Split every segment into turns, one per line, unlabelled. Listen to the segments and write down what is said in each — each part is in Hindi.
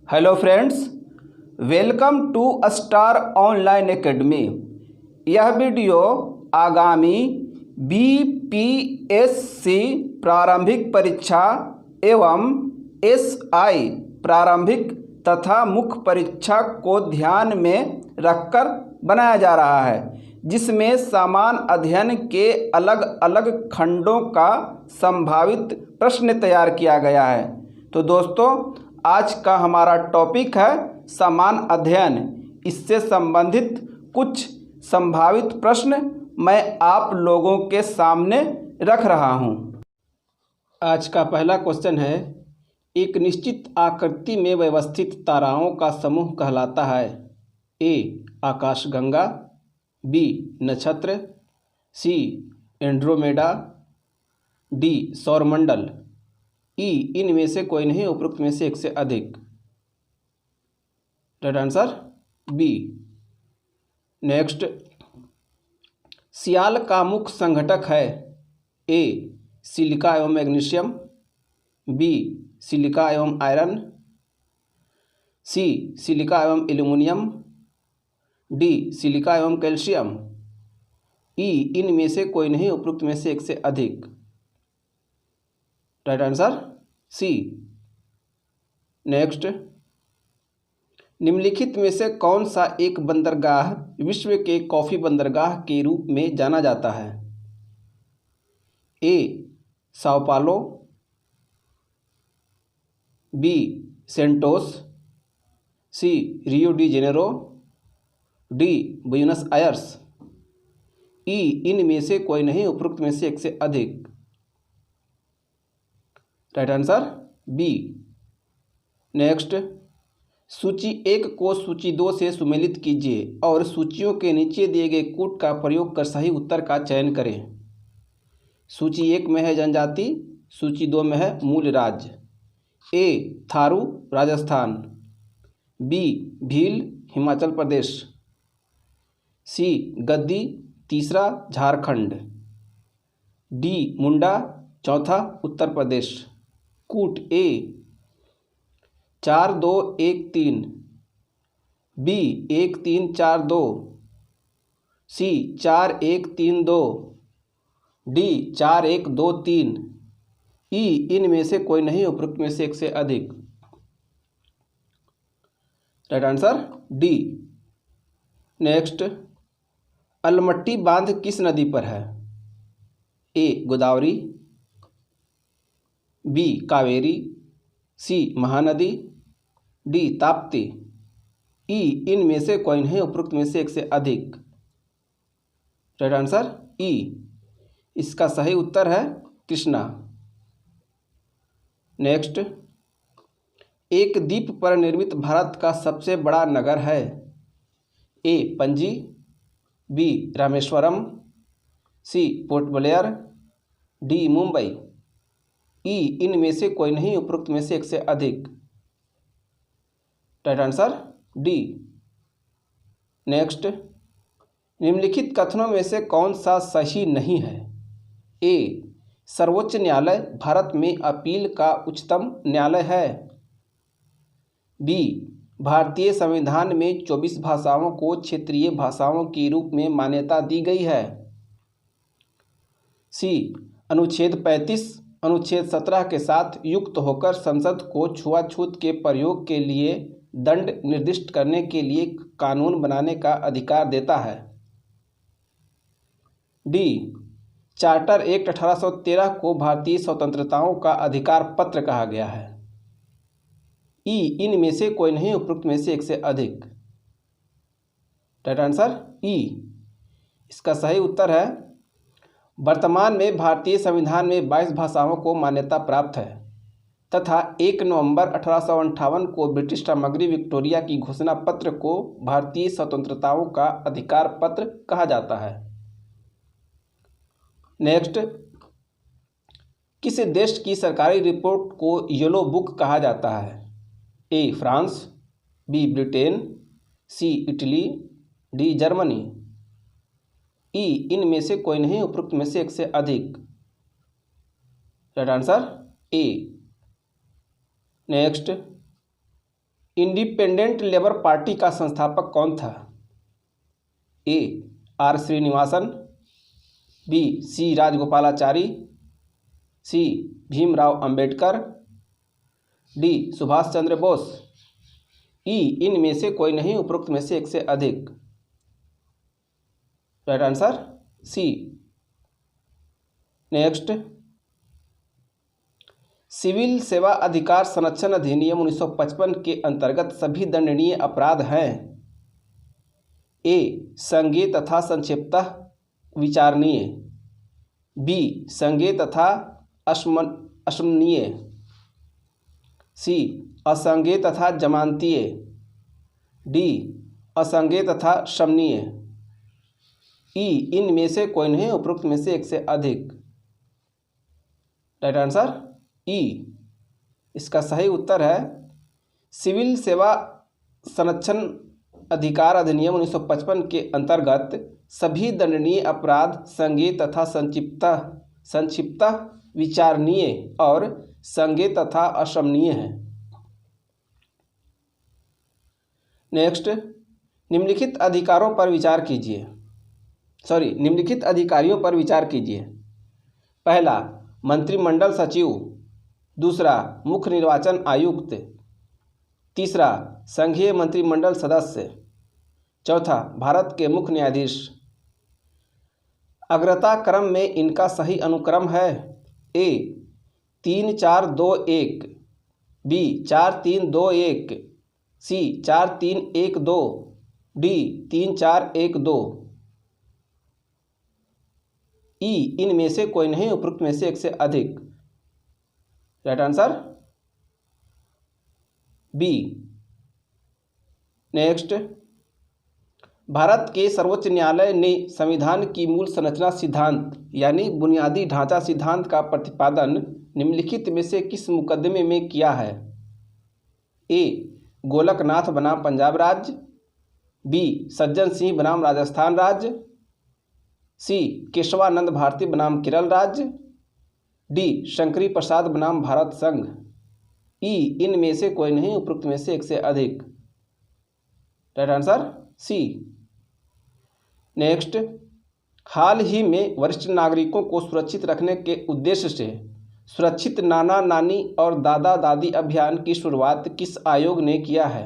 Hello friends, welcome to Star Online Academy. यह वीडियो आगामी बीपीएससी प्रारंभिक परीक्षा एवं एसआई प्रारंभिक तथा मुख्य परीक्षा को ध्यान में रखकर बनाया जा रहा है, जिसमें समान अध्ययन के अलग अलग खंडों का संभावित प्रश्न तैयार किया गया है। तो दोस्तों, आज का हमारा टॉपिक है समान अध्ययन। इससे संबंधित कुछ संभावित प्रश्न मैं आप लोगों के सामने रख रहा हूं। आज का पहला क्वेश्चन है, एक निश्चित आकृति में व्यवस्थित ताराओं का समूह कहलाता है? ए आकाशगंगा, बी नक्षत्र, सी एंड्रोमेडा, डी सौरमंडल, ई इनमें से कोई नहीं, उपरोक्त में से एक से अधिक। Right answer B. Next, sial का मुख्य संघटक है? ए सिलिका एवं मैग्नीशियम, बी सिलिका एवं आयरन, सी सिलिका एवं एल्युमिनियम, डी सिलिका एवं कैल्शियम, ई इनमें से कोई नहीं, उपरोक्त में से एक से अधिक। Right answer C. नेक्स्ट, निम्नलिखित में से कौन सा एक बंदरगाह विश्व के कॉफी बंदरगाह के रूप में जाना जाता है? A São Paulo, B Santos, C Rio de Janeiro, D Buenos Aires, E इनमें से कोई नहीं, उपरोक्त में से एक से अधिक। Right answer B. नेक्स्ट, सूची 1 को सूची 2 से सुमेलित कीजिए और सूचियों के नीचे दिए गए कूट का प्रयोग कर सही उत्तर का चयन करें। सूची 1 में है जनजाति, सूची 2 में है मूल राज्य। ए थारू राजस्थान, बी भील हिमाचल प्रदेश, सी गद्दी तीसरा झारखंड, डी मुंडा चौथा उत्तर प्रदेश। कूट ए 4213, बी 1342, सी 4132, डी 4123, ई इनमें से कोई नहीं, उपरोक्त में से एक से अधिक। Right answer D. Next, Almatti बांध किस नदी पर है? ए गोदावरी, बी कावेरी, सी महानदी, डी ताप्ती, ई इनमें से कोई नहीं, उपरोक्त में से एक से अधिक। राइट आंसर ई। इसका सही उत्तर है कृष्णा। नेक्स्ट, एक द्वीप पर निर्मित भारत का सबसे बड़ा नगर है? ए पणजी, बी रामेश्वरम, सी पोर्ट ब्लेयर, डी मुंबई, ई इनमें से कोई नहीं, उपरोक्त में से एक से अधिक। Right answer D. नेक्स्ट, निम्नलिखित कथनों में से कौन सा सही नहीं है? ए सर्वोच्च न्यायालय भारत में अपील का उच्चतम न्यायालय है, बी भारतीय संविधान में 24 भाषाओं को क्षेत्रीय भाषाओं के रूप में मान्यता दी गई है, सी अनुच्छेद 35 अनुच्छेद 17 के साथ युक्त होकर संसद को छुआछूत के प्रयोग के लिए दंड निर्दिष्ट करने के लिए कानून बनाने का अधिकार देता है, डी चार्टर एक्ट 1813 को भारतीय स्वतंत्रताओं का अधिकार पत्र कहा गया है, ई इनमें से कोई नहीं, उपरोक्त में से एक से अधिक। राइट आंसर ई। इसका सही उत्तर है, वर्तमान में भारतीय संविधान में 22 भाषाओं को मान्यता प्राप्त है तथा 1 नवंबर 1858 को ब्रिटिश सामग्री विक्टोरिया की घोषणा पत्र को भारतीय स्वतंत्रताओं का अधिकार पत्र कहा जाता है। नेक्स्ट, किस देश की सरकारी रिपोर्ट को येलो बुक कहा जाता है? A France, B Britain, C Italy, D Germany, E इनमें से कोई नहीं, उपरोक्त में से एक से अधिक। Right answer A. Next, Independent Labour Party का संस्थापक कौन था? A R Srinivasan, B C Rajagopalachari, C Bhimrao Ambedkar, D Subhash Chandra Bose, E इनमें से कोई नहीं, उपरोक्त में से एक से अधिक। Right answer C. नेक्स्ट, सिविल सेवा अधिकार संरक्षण अधिनियम 1955 के अंतर्गत सभी दंडनीय अपराध हैं। ए संज्ञेय तथा संक्षिप्तः विचारणीय, बी संज्ञेय तथा अशमनीय, सी असंज्ञेय तथा जमानतीय, डी असंज्ञेय तथा शमनीय, ई इनमें से कोई नहीं, उपरोक्त में से एक से अधिक। राइट आंसर ई। इसका सही उत्तर है सिविल सेवा संरक्षण अधिकार अधिनियम 1955 के अंतर्गत सभी दंडनीय अपराध संज्ञेय तथा संक्षिप्तः विचारणीय और संज्ञेय तथा अशमनीय हैं। नेक्स्ट, निम्नलिखित अधिकारों पर विचार कीजिए, निम्नलिखित अधिकारियों पर विचार कीजिए। पहला, मंत्रिमंडल सचिव, दूसरा मुख्य निर्वाचन आयुक्त, तीसरा संघीय मंत्रिमंडल सदस्य, चौथा भारत के मुख्य न्यायाधीश। अग्रता क्रम में इनका सही अनुक्रम है ए 3-4-2-1, बी 4-3-2-1, सी 4-3-1-2, डी 3-4-1-2, ई इनमें से कोई नहीं, उपरोक्त में से एक से अधिक। Right answer B. Next, Bharat के सर्वोच्च न्यायालय ने संविधान की मूल संरचना सिद्धांत यानी बुनियादी ढांचा सिद्धांत का प्रतिपादन निम्नलिखित में से किस मुकदमे में किया है? ए गोलकनाथ बनाम पंजाब राज्य, बी सज्जन सिंह बनाम राजस्थान राज्य, सी केशवानंद भारती बनाम केरल राज्य, डी शंकरी प्रसाद बनाम भारत संघ, ई इनमें से कोई नहीं, उपरोक्त में से एक से अधिक। Right answer C. नेक्स्ट, हाल ही में वरिष्ठ नागरिकों को सुरक्षित रखने के उद्देश्य से सुरक्षित नाना नानी और दादा दादी अभियान की शुरुआत किस आयोग ने किया है?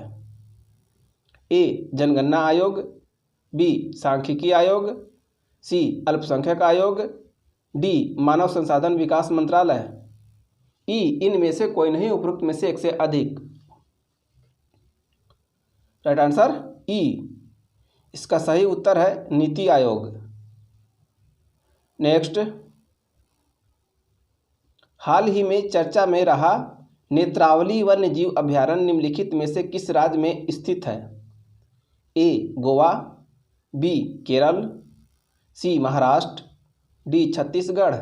ए जनगणना आयोग, बी सांख्यिकी आयोग, सी अल्पसंख्यक आयोग, डी मानव संसाधन विकास मंत्रालय, ई इनमें से कोई नहीं, उपरोक्त में से एक से अधिक। राइट आंसर ई। इसका सही उत्तर है नीति आयोग। नेक्स्ट, हाल ही में चर्चा में रहा नेत्रावली वन्यजीव अभयारण्य निम्नलिखित में से किस राज्य में स्थित है? ए गोवा, बी केरल, सी महाराष्ट्र, डी छत्तीसगढ़,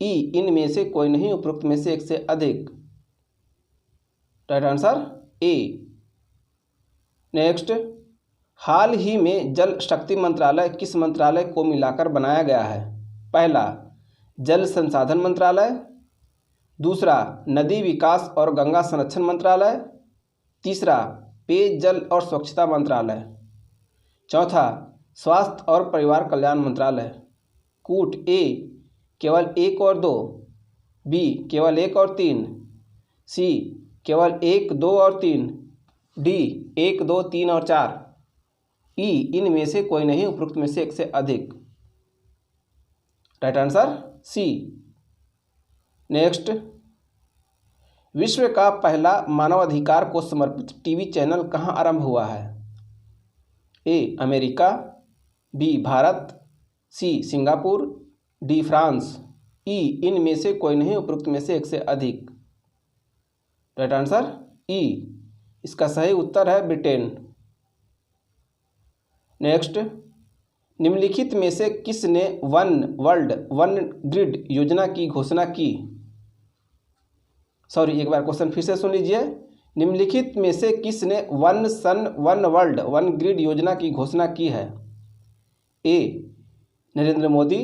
ई इनमें से कोई नहीं, उपरोक्त में से एक से अधिक। Right answer A. नेक्स्ट, हाल ही में जल शक्ति मंत्रालय किस मंत्रालय को मिलाकर बनाया गया है? पहला जल संसाधन मंत्रालय, दूसरा नदी विकास और गंगा संरक्षण मंत्रालय, तीसरा पेयजल और स्वच्छता मंत्रालय, चौथा स्वास्थ्य और परिवार कल्याण मंत्रालय। कूट ए केवल 1 और 2, बी केवल 1 और 3, सी केवल 1, 2 और 3, डी 1, 2, 3 और 4, ई इनमें से कोई नहीं, उपरोक्त में से एक से अधिक। Right answer C. नेक्स्ट, विश्व का पहला मानवाधिकार को समर्पित टीवी चैनल कहाँ आरंभ हुआ है? A America, B Bharat, C Singapore, D France, E इनमें से कोई नहीं, उपरोक्त में से एक से अधिक। राइट आंसर ई। इसका सही उत्तर है ब्रिटेन। नेक्स्ट, निम्नलिखित में से किसने वन वर्ल्ड वन ग्रिड योजना की घोषणा की? एक बार क्वेश्चन फिर से सुन लीजिए। निम्नलिखित में से किसने one sun one world one grid योजना की घोषणा की है? ए नरेंद्र मोदी,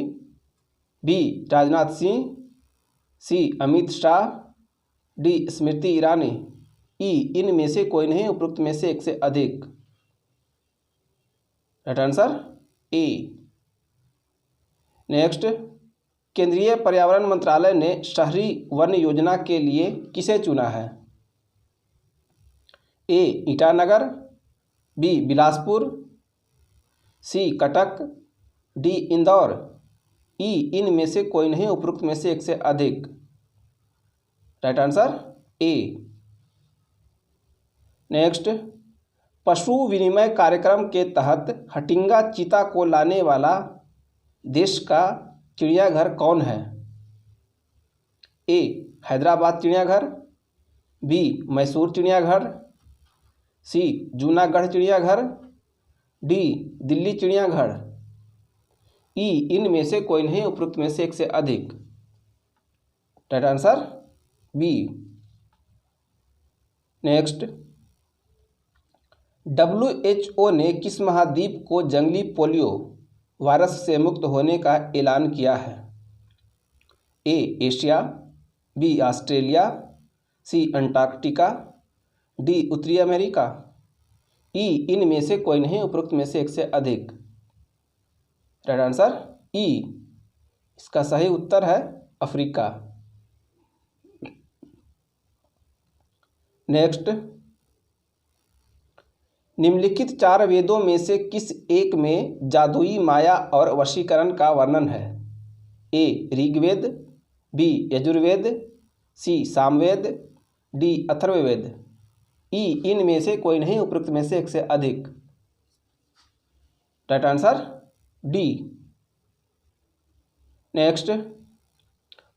बी राजनाथ सिंह, सी अमित शाह, डी स्मृति ईरानी, ई, इनमें से कोई नहीं, उपरोक्त में से एक से अधिक। Right answer A. नेक्स्ट, केंद्रीय पर्यावरण मंत्रालय ने शहरी वन योजना के लिए किसे चुना है? ए ईटानगर, बी बिलासपुर, सी कटक, डी इंदौर, ई, इनमें से कोई नहीं, उपरोक्त में से एक से अधिक। Right answer A. नेक्स्ट, पशु विनिमय कार्यक्रम के तहत हटिंगा चीता को लाने वाला देश का चिड़ियाघर कौन है? ए हैदराबाद चिड़ियाघर, बी मैसूर चिड़ियाघर, सी जूनागढ़ चिड़ियाघर, डी दिल्ली चिड़ियाघर, ई, इनमें से कोई नहीं, उपरोक्त में से एक से अधिक। Right answer B. Next, WHO ने किस महाद्वीप को जंगली पोलियो वायरस से मुक्त होने का ऐलान किया है? A Asia, B Australia, C Antarctica, D उत्तरी अमेरिका, ई, इनमें से कोई नहीं, उपरोक्त में से एक से अधिक। राइट आंसर ई, इसका सही उत्तर है अफ्रीका। नेक्स्ट, निम्नलिखित 4 वेदों में से किस एक में जादुई माया और वशीकरण का वर्णन है? ए ऋग्वेद, बी यजुर्वेद, सी सामवेद, डी अथर्ववेद, ई, इनमें से कोई नहीं, उपरोक्त में से एक से अधिक। Right answer D. नेक्स्ट,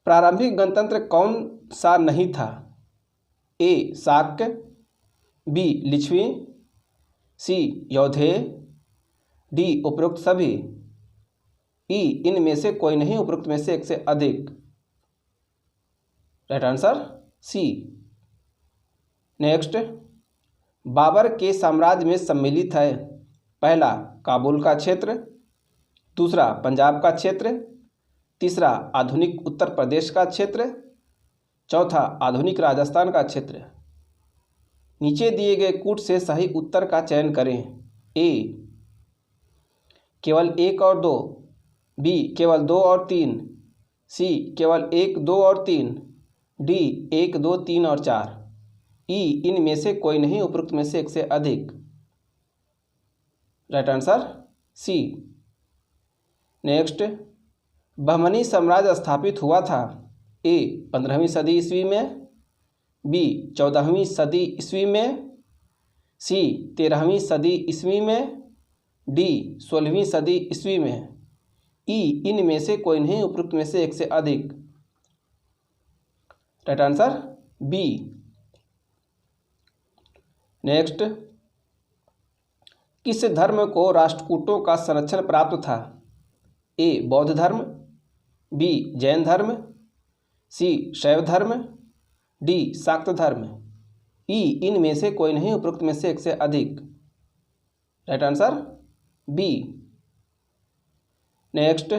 प्रारंभिक गणतंत्र कौन सा नहीं था? ए शाक्य, बी लिच्छवी, सी यौधेय, डी उपरोक्त सभी, ई, इनमें से कोई नहीं, उपरोक्त में से एक से अधिक। Right answer C. Next, Babur के साम्राज्य में सम्मिलित है पहला काबुल का क्षेत्र, दूसरा पंजाब का क्षेत्र, तीसरा आधुनिक उत्तर प्रदेश का क्षेत्र, चौथा आधुनिक राजस्थान का क्षेत्र। नीचे दिए गए कूट से सही उत्तर का चयन करें। ए केवल 1 और 2, बी केवल 2 और 3, सी केवल 1, 2 और 3, डी 1, 2, 3 और 4, ई, इनमें से कोई नहीं, उपरोक्त में से एक से अधिक। Right answer C. Next, Bahmani साम्राज्य स्थापित हुआ था ए 15वीं सदी ईस्वी में, बी 14वीं सदी ईस्वी में, सी 13वीं सदी ईस्वी में, डी 16वीं सदी ईस्वी में, ई, इनमें से कोई नहीं, उपरोक्त में से एक से अधिक। Right answer B. नेक्स्ट, किस धर्म को राष्ट्रकूटों का संरक्षण प्राप्त था? ए बौद्ध धर्म, बी जैन धर्म, सी शैव धर्म, डी शाक्त धर्म, ई, इनमें से कोई नहीं, उपरोक्त में से एक से अधिक। Right answer B. Next,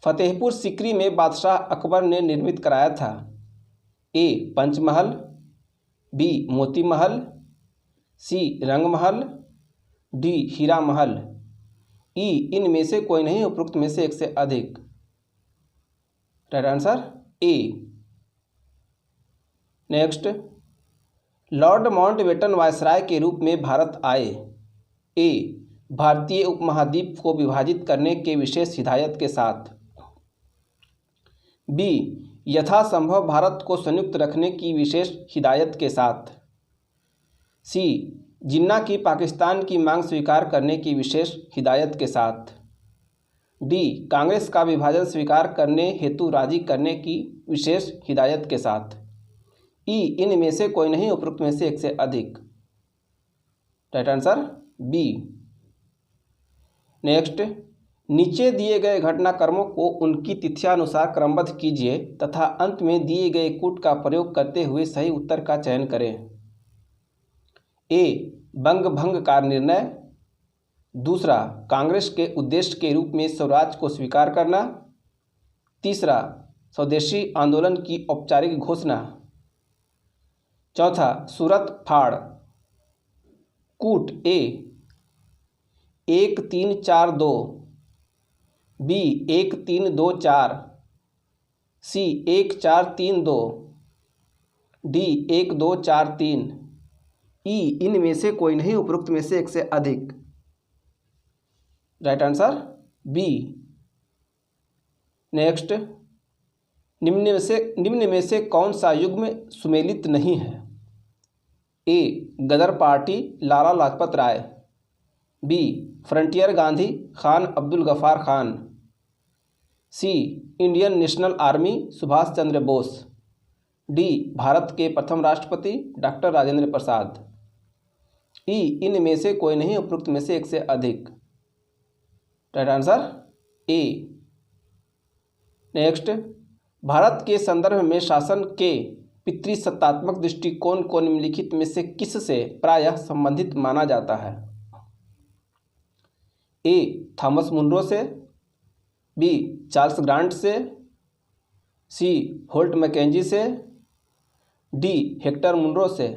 Fatehpur Sikri में बादशाह अकबर ने निर्मित कराया था ए पंचमहल, बी मोती महल, सी रंग महल, डी हीरा महल, ई, इनमें से कोई नहीं, उपरोक्त में से एक से अधिक। Right answer A. Next, Lord Mountbatten viceroy के रूप में भारत आए। ए भारतीय उपमहाद्वीप को विभाजित करने के विशेष हिदायत के साथ, बी यथासंभव भारत को संयुक्त रखने की विशेष हिदायत के साथ, सी जिन्ना की पाकिस्तान की मांग स्वीकार करने की विशेष हिदायत के साथ, डी कांग्रेस का विभाजन स्वीकार करने हेतु राजी करने की विशेष हिदायत के साथ, ई, इनमें से कोई नहीं, उपरोक्त में से एक से अधिक। Right answer B. नेक्स्ट, नीचे दिए गए घटनाक्रमों को उनकी तिथ्यानुसार क्रमबद्ध कीजिए तथा अंत में दिए गए कूट का प्रयोग करते हुए सही उत्तर का चयन करें। ए बंग भंग का निर्णय, दूसरा कांग्रेस के उद्देश्य के रूप में स्वराज को स्वीकार करना, तीसरा स्वदेशी आंदोलन की औपचारिक घोषणा, चौथा सूरत फाड़। कूट ए 1342, बी 1324, सी 1432, डी 1243, ई इनमें से कोई नहीं उपरोक्त में से एक से अधिक। Right answer B. नेक्स्ट, निम्न में से कौन सा युग्म सुमेलित नहीं है? ए गदर party Lala Lajpat Rai, B frontier Gandhi Khan Abdul Ghaffar Khan, सी Indian national army Subhash Chandra Bose, D Bharat के प्रथम राष्ट्रपति डॉक्टर राजेंद्र प्रसाद। ई इनमें से कोई नहीं उपरोक्त में से एक से अधिक। Right answer A. Next, Bharat के संदर्भ में शासन के पितृसत्तात्मक दृष्टिकोण को निम्नलिखित में से किस से प्रायः संबंधित माना जाता है? ए थॉमस मुनरो से, बी चार्ल्स ग्रांट से, सी होल्ट मैकेंजी से, डी हेक्टर मुनरो से।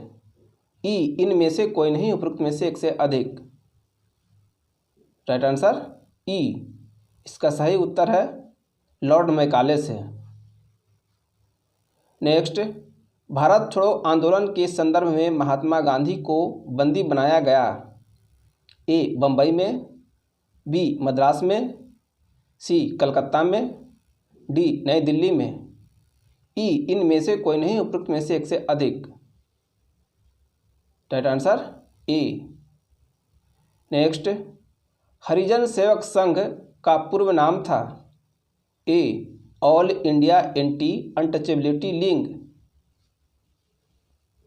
ई इनमें से कोई नहीं उपरोक्त में से एक से अधिक। राइट आंसर ई। इसका सही उत्तर है लॉर्ड मैकाले से। नेक्स्ट, भारत छोड़ो आंदोलन के संदर्भ में महात्मा गांधी को बंदी बनाया गया। ए बम्बई में, बी मद्रास में, सी कलकत्ता में, डी नई दिल्ली में। ई इनमें से कोई नहीं उपरोक्त में से एक से अधिक। Right answer A. Next, Harijan Sevak Sangh का पूर्व नाम था। A All India Anti Untouchability League,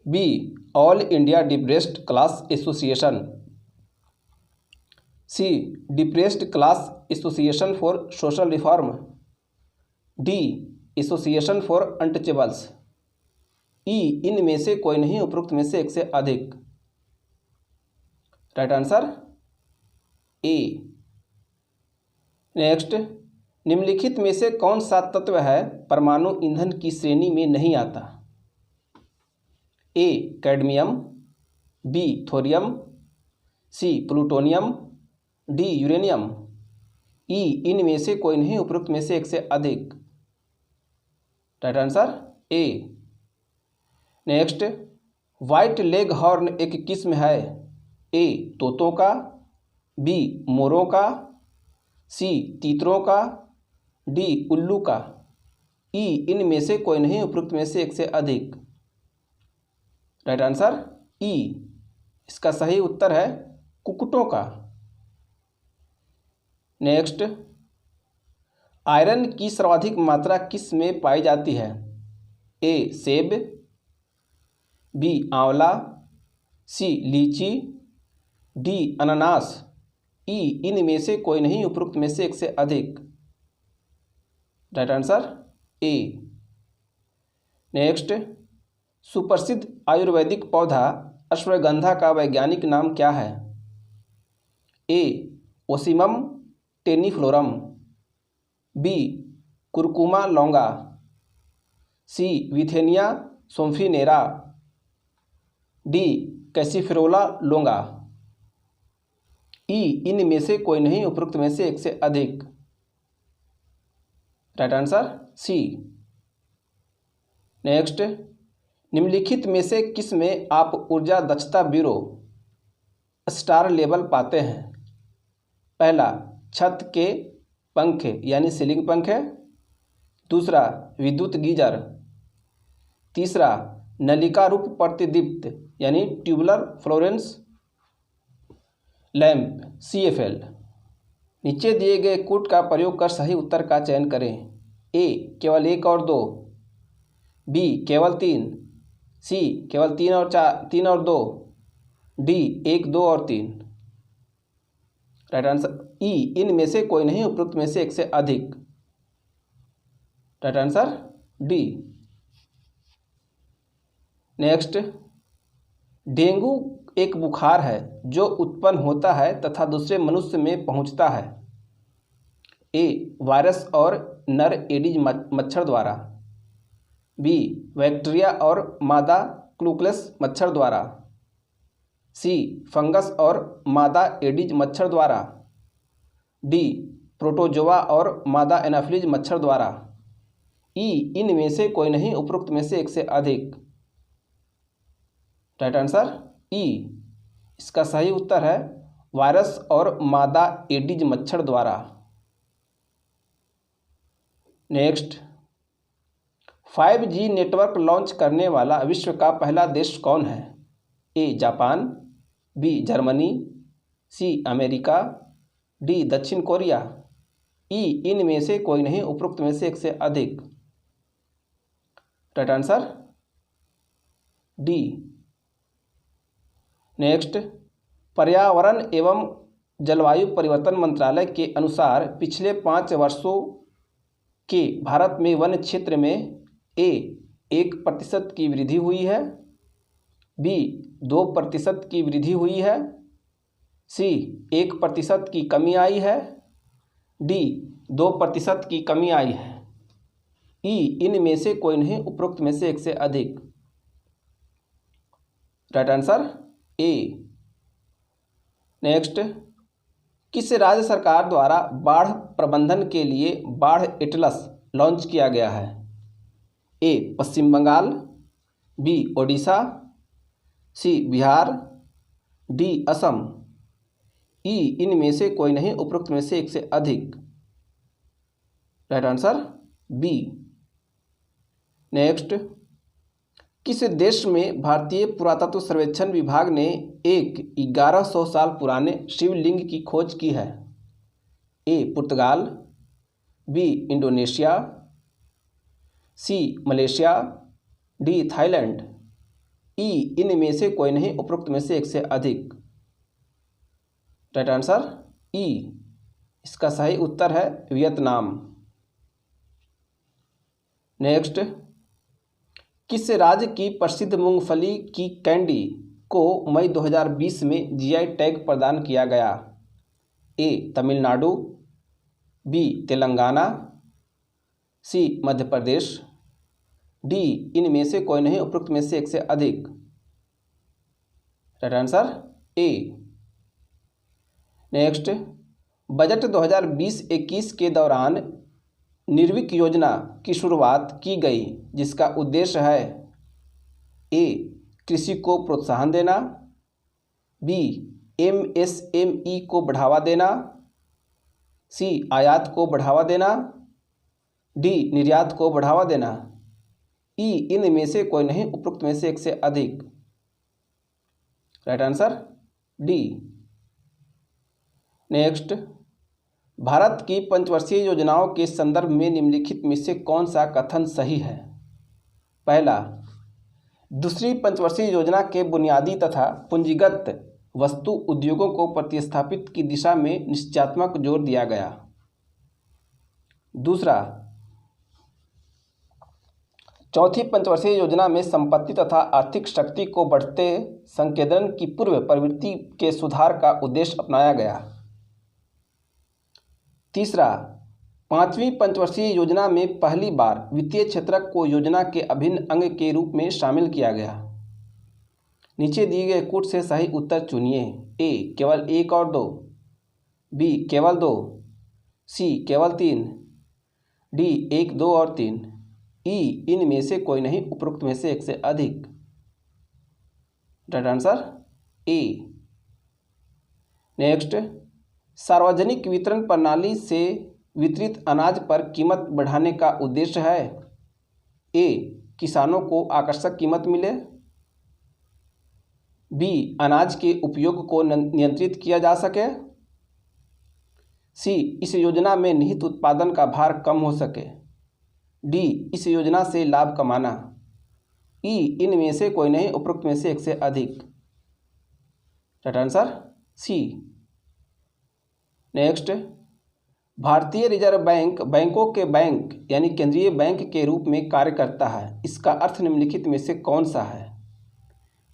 B All India Depressed Class Association, C Depressed Class Association for Social Reform, D Association for Untouchables. E इनमें से कोई नहीं उपरोक्त में से एक से अधिक। Right answer A. नेक्स्ट, निम्नलिखित में से कौन सा तत्व है परमाणु ईंधन की श्रेणी में नहीं आता? ए कैडमियम, बी थोरियम, सी प्लूटोनियम, डी यूरेनियम। ई इनमें से कोई नहीं उपरोक्त में से एक से अधिक। Right answer A. Next, white leg horn एक किस्म है। ए तोतों का, बी मोरों का, सी तीतरों का, डी उल्लू का। ई इनमें से कोई नहीं उपरोक्त में से एक से अधिक। राइट आंसर ई। इसका सही उत्तर है कुक्कुटों का। नेक्स्ट, आयरन की सर्वाधिक मात्रा किस में पाई जाती है? ए सेब, बी आंवला, सी लीची, डी अनानास। ई इनमें से कोई नहीं उपरोक्त में से एक से अधिक। Right answer A. नेक्स्ट, सुप्रसिद्ध आयुर्वेदिक पौधा अश्वगंधा का वैज्ञानिक नाम क्या है? ए ओसिमम टेनिफ्लोरम, बी कुरकुमा लौंगा, सी विथेनिया सोम्फिनेरा, डी कैसिफेरोला लौंगा। ई इनमें से कोई नहीं उपरोक्त में से एक से अधिक। Right answer C. नेक्स्ट, निम्नलिखित में से किस में आप ऊर्जा दक्षता ब्यूरो स्टार लेवल पाते हैं? पहला छत के पंखे यानी सीलिंग पंखे, दूसरा विद्युत गीजर, तीसरा नलिका रूप प्रतिदीप्त यानी ट्यूबुलर फ्लोरेंस लैंप CFL। नीचे दिए गए कूट का प्रयोग कर सही उत्तर का चयन करें। ए केवल 1 और 2, बी केवल 3, सी केवल 3 और 2, डी 1, 2 और 3। राइट आंसर ई इनमें से कोई नहीं उपरोक्त में से एक से अधिक। Right answer D. Next, dengue एक बुखार है जो उत्पन्न होता है तथा दूसरे मनुष्य में पहुंचता है। ए वायरस और नर एडिज मच्छर द्वारा, बी बैक्टीरिया और मादा क्लूकलेस मच्छर द्वारा, सी फंगस और मादा एडिज मच्छर द्वारा, डी प्रोटोजोआ और मादा एनाफिलीज मच्छर द्वारा, ई इनमें से कोई नहीं उपरोक्त में से एक से अधिक। राइट आंसर ई। इसका सही उत्तर है वायरस और मादा एडिज मच्छर द्वारा। नेक्स्ट, 5G नेटवर्क लॉन्च करने वाला विश्व का पहला देश कौन है? A Japan, B Germany, C America, D दक्षिण कोरिया, ई इनमें से कोई नहीं उपरोक्त में से एक से अधिक। Right answer D. नेक्स्ट, पर्यावरण एवं जलवायु परिवर्तन मंत्रालय के अनुसार पिछले 5 वर्षों के भारत में वन क्षेत्र में ए 1% की वृद्धि हुई है, बी 2% की वृद्धि हुई है, सी 1% की कमी आई है, डी 2% की कमी आई है, ई इनमें से कोई नहीं उपरोक्त में से एक से अधिक। Right answer A. नेक्स्ट, किस राज्य सरकार द्वारा बाढ़ प्रबंधन के लिए बाढ़ एटलस लॉन्च किया गया है? ए पश्चिम बंगाल, बी ओडिशा, सी बिहार, डी असम, ई इनमें से कोई नहीं उपरोक्त में से एक से अधिक। Right answer B. नेक्स्ट, किस देश में भारतीय पुरातत्व सर्वेक्षण विभाग ने एक 1100 साल पुराने शिवलिंग की खोज की है? ए पुर्तगाल, बी इंडोनेशिया, सी मलेशिया, डी थाईलैंड, ई इनमें से कोई नहीं उपरोक्त में से एक से अधिक। राइट आंसर ई। इसका सही उत्तर है वियतनाम। नेक्स्ट, किस राज्य की प्रसिद्ध मूंगफली की कैंडी को मई 2020 में जीआई टैग प्रदान किया गया? ए तमिलनाडु, बी तेलंगाना, सी मध्य प्रदेश, डी इनमें से कोई नहीं उपरोक्त में से एक से अधिक। Right answer A. Next, budget 2020-21 के दौरान निर्विक योजना की शुरुआत की गई जिसका उद्देश्य है? ए कृषि को प्रोत्साहन देना, बी MSME को बढ़ावा देना, सी आयात को बढ़ावा देना, डी निर्यात को बढ़ावा देना, ई इनमें से कोई नहीं उपरोक्त में से एक से अधिक। Right answer D. Next, Bharat की पंचवर्षीय योजनाओं के संदर्भ में निम्नलिखित में से कौन सा कथन सही है? पहला, दूसरी पंचवर्षीय योजना के बुनियादी तथा पूंजीगत वस्तु उद्योगों को प्रतिस्थापित की दिशा में निश्चयात्मक जोर दिया गया। दूसरा, चौथी पंचवर्षीय योजना में संपत्ति तथा आर्थिक शक्ति को बढ़ते संकेंद्रण की पूर्व प्रवृत्ति के सुधार का उद्देश्य अपनाया गया। तीसरा, पांचवी पंचवर्षीय योजना में पहली बार वित्तीय क्षेत्र को योजना के अभिन्न अंग के रूप में शामिल किया गया। नीचे दिए गए कूट से सही उत्तर चुनिए। ए केवल 1 और 2, बी केवल 2, सी केवल 3, डी 1, 2 और 3, ई इनमें से कोई नहीं उपरोक्त में से एक से अधिक। Right answer A. नेक्स्ट, सार्वजनिक वितरण प्रणाली से वितरित अनाज पर कीमत बढ़ाने का उद्देश्य है? ए किसानों को आकर्षक कीमत मिले, बी अनाज के उपयोग को नियंत्रित किया जा सके, सी इस योजना में निहित उत्पादन का भार कम हो सके, डी इस योजना से लाभ कमाना, ई इनमें से कोई नहीं उपरोक्त में से एक से अधिक। Right answer C. नेक्स्ट, भारतीय रिजर्व बैंक बैंकों के बैंक यानी केंद्रीय बैंक के रूप में कार्य करता है। इसका अर्थ निम्नलिखित में से कौन सा है?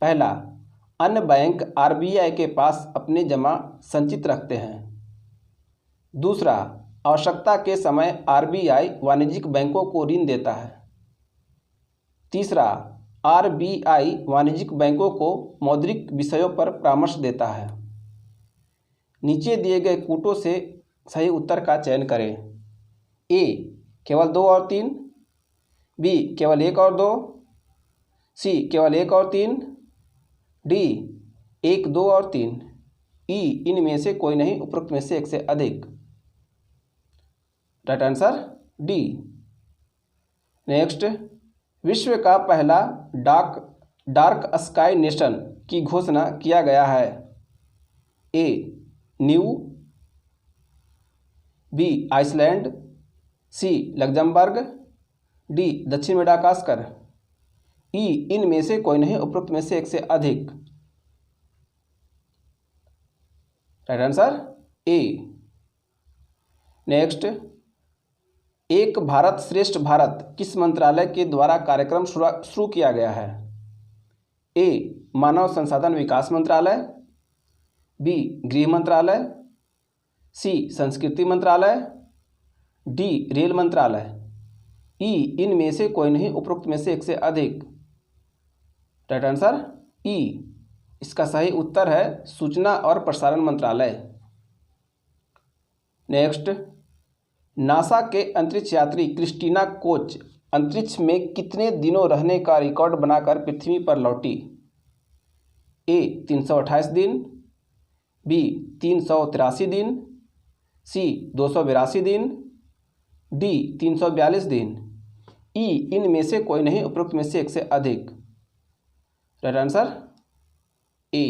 पहला, अन्य बैंक RBI के पास अपने जमा संचित रखते हैं। दूसरा, आवश्यकता के समय RBI वाणिज्यिक बैंकों को ऋण देता है। तीसरा, RBI वाणिज्यिक बैंकों को मौद्रिक विषयों पर परामर्श देता है। नीचे दिए गए कूटों से सही उत्तर का चयन करें। ए केवल 2 और 3, बी केवल 1 और 2, सी केवल 1 और 3, डी 1, 2 और 3, ई इनमें से कोई नहीं, उपरोक्त में से एक से अधिक। Right answer D. नेक्स्ट, विश्व का पहला डार्क स्काई नेशन की घोषणा किया गया है। A new, B Iceland, C Luxembourg, D दक्षिण मेडागास्कर, ई इनमें से कोई नहीं, उपरोक्त में से एक से अधिक। Right answer A. नेक्स्ट, एक भारत श्रेष्ठ भारत किस मंत्रालय के द्वारा कार्यक्रम शुरू किया गया है। ए मानव संसाधन विकास मंत्रालय, बी गृह मंत्रालय, सी संस्कृति मंत्रालय, डी रेल मंत्रालय, ई इनमें से कोई नहीं, उपरोक्त में से एक से अधिक। राइट आंसर ई। इसका सही उत्तर है सूचना और प्रसारण मंत्रालय। नेक्स्ट, नासा के अंतरिक्ष यात्री क्रिस्टीना कोच अंतरिक्ष में कितने दिनों रहने का रिकॉर्ड बनाकर पृथ्वी पर लौटी। ए 328 दिन, बी 383 दिन, सी 282 दिन, डी 342 दिन, ई इनमें से कोई नहीं, उपरोक्त में से एक से अधिक। राइट आंसर ए।